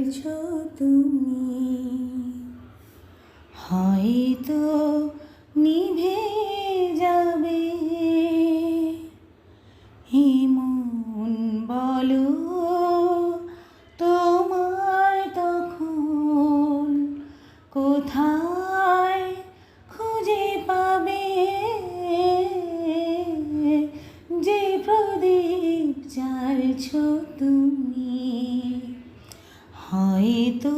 জ্বালছো তুমি, হয়তো নিভে যাবে। মন বলো তোমায় তখন কোথায় খুঁজে পাবে, যে প্রদীপ জ্বালছো তুমি হয়তো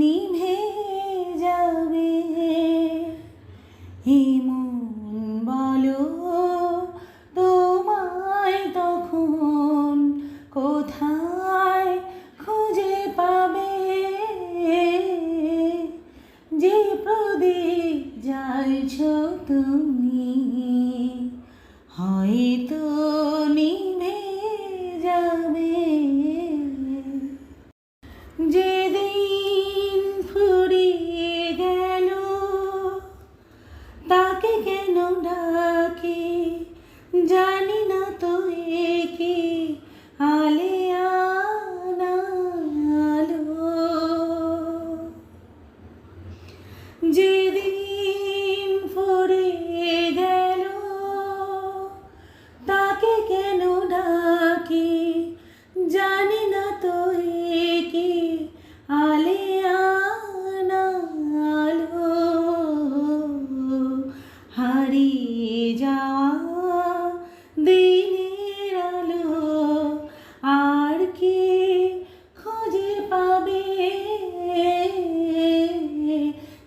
নিভে যাবে। মন বলো তোমায় তখন কোথায় খুঁজে পাবে, যে প্রদীপ জ্বালছো তুমি হয়তো নিভে যাবে। যেদিন ফুরিয়ে গেল তাকে কেন ডাকি, জানি না তো কি আলেয়ানা আলো। যেদিন ফুরিয়ে গেল তাকে কেন ডাকি, জানি না তো কি আলেয়ানা আলো। হারিয়ে যাওয়া দিনের আলো আর কি খুঁজে পাবে,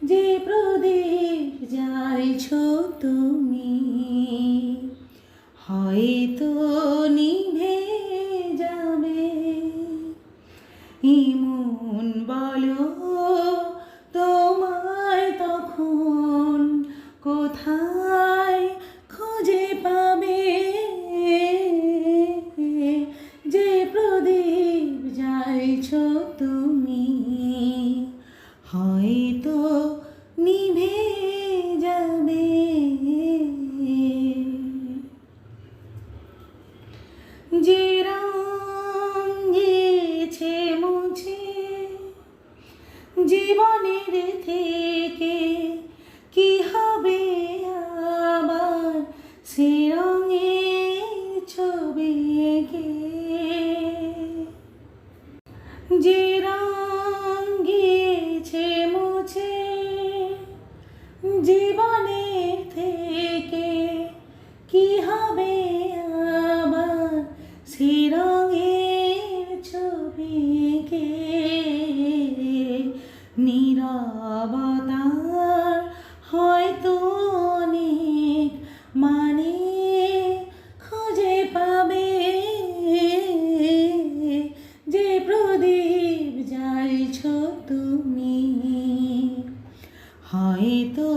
যে প্রদীপ জ্বালছো তুমি হয়তো নিভে যাবে। মন বলো তোমায় তখন কোথায় খুঁজে পাবে, যে প্রদীপ জ্বালছো তুমি হয়তো নিভে যাবে। যে রং গিয়েছে মুছে জীবনের থেকে, কি হবে আবার সে রঙের ছবি এঁকে। যে রং গিয়েছে মুছে জীবনের থেকে, কি হবে আবার সে রঙের ছবি এঁকে। নীরবতার হয়তো অনেক মানে খুঁজে পাবে, যে প্রদীপ জ্বালছো তুমি হয়তো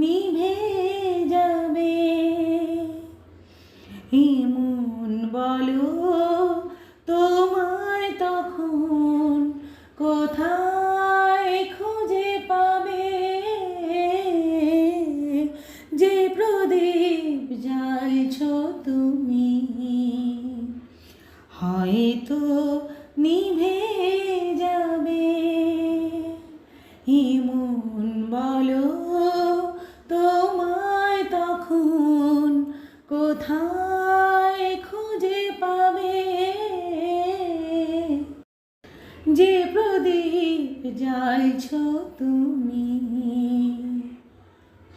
নিভে যাবে। মন বলো তোমায় তখন কোথায় খুঁজে পাবে, যে প্রদীপ জ্বালছো তুমি হয়তো নিভে যাবে। মন বলো তোমায় তখন কোথায় খুঁজে পাবে, যে প্রদীপ জ্বালছো তুমি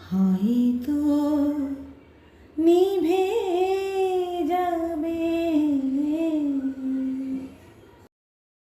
হয়তো নিভে